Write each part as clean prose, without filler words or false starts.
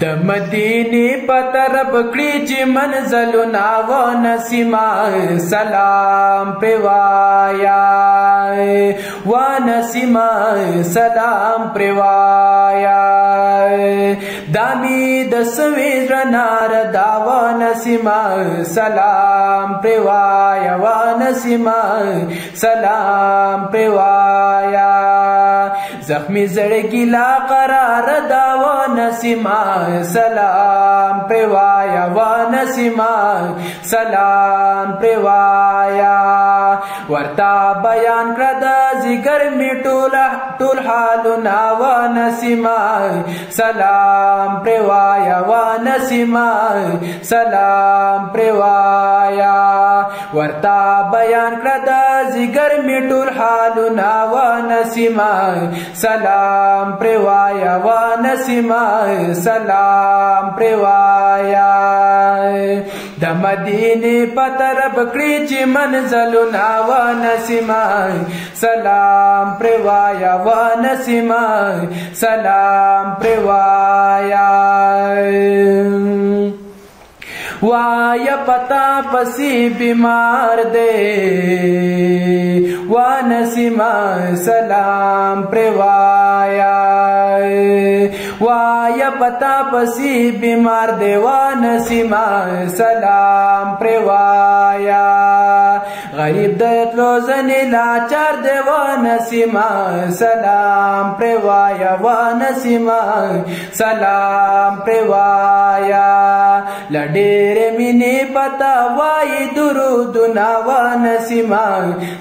د مدینه پترب کړي چې منزلونه و نسیما سلام پروایا و نسیما سلام پروایا دامی د سوي رنار دا و نسیما سلام پروایا و نسیما سلام پروایا زخمی زړګي لا قرار دا و نسیما سلام پروایا و نسیما سلام پروایا ورتا بیان کړه د ذکر می ټول حالنا و نسیما سلام پروایا و نسیما سلام پروایا ورتا بیان کړه د ذکر می ټول حالنا و نسیما سلام پروایا و نسیما سلام پروایا د مدینه پترب کړي چې منزلونه و نسیما سلام پروایا و نسیما سلام پروایا وایا پتا پسی بیمار دے و نسیما سلام پروایا وایا پتا پسی بیمار دے و نسیما سلام پروایا غریب دیت لوزن لاچار دے و نسیما سلام پروایا و نسیما سلام پروایا لډېر مینې پتا وای درودنا و نسیما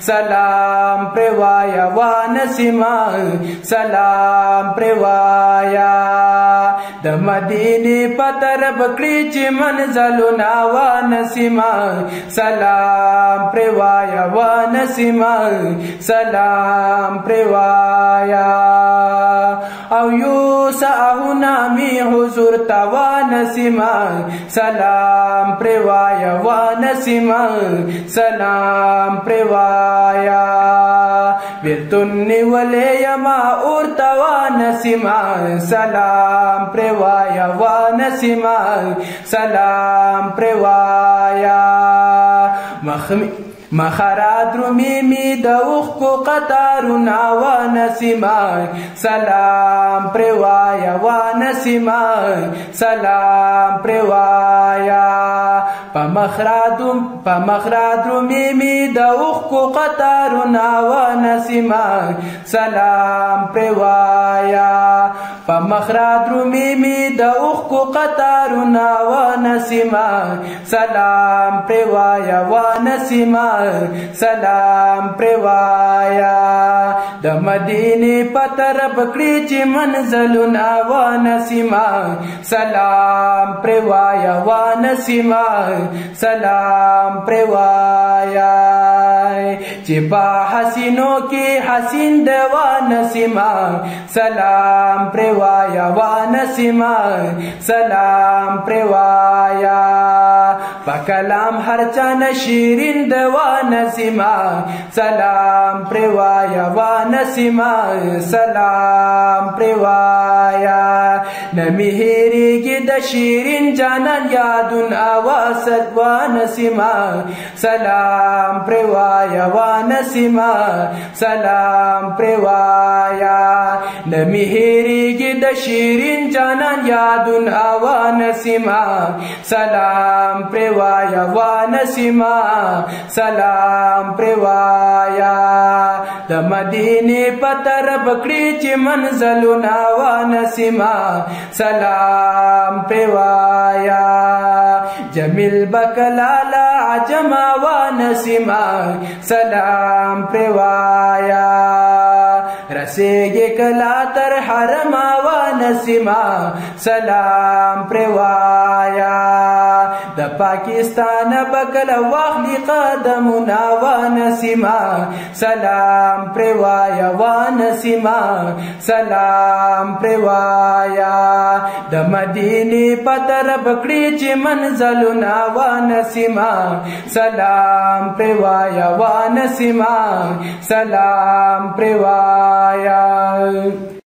سلام پروایا و نسیما سلام پروایا د مدینه پترب کړي چې منزلونه و نسیما سلام پروایا و نسیما سلام پروایا او یو ساهونه می حضور تا و نسیما سلام پروایا و نسیما سلام پروایا بیرتونی ولی یما اورتا و نسیما سلام پروایا و نسیما سلام پروایا مخرات رومی می دوخ کو قطارنا و نسیما سلام پروایا و نسیما سلام پروایا پمخرات رومی می دوخ کو قطارنا و نسیما سلام پروایا پمخرات رومی می دوخ کو قطارنا و نسیما سلام پروایا و نسیما سلام پروایا د مدینه پترب کړي چې منزلونه و نسیما سلام پروایا و نسیما سلام پروایا چې با حسینو کې حسین د و نسیما سلام پروایا و نسیما سلام پروایا پکلام هر چا نشیرین د و نسیما سلام پروایا و نسیما سلام پروایا نمی هیریږي د شیرین جانان یادون اواسد و نسیما سلام پروایا و نسیما سلام پروایا نمی هیریږي د شیرین جانان یادون او نسیما سلام پروایا و نسیما سلام پروایا د مدینه پترب کړي چې منزلونه و نسیما سلام پروایا جمیل بکلالا عجما و نسیما سلام پروایا رسیږي کلا تر حرم و نسیما سلام پروایا د پاکستان بکل واخلی قدمنا و نسیما سلام پروایا و نسیما سلام پروایا د مدینه پترب کړي چې منزلنا و نسیما سلام پروایا و نسیما سلام پروایا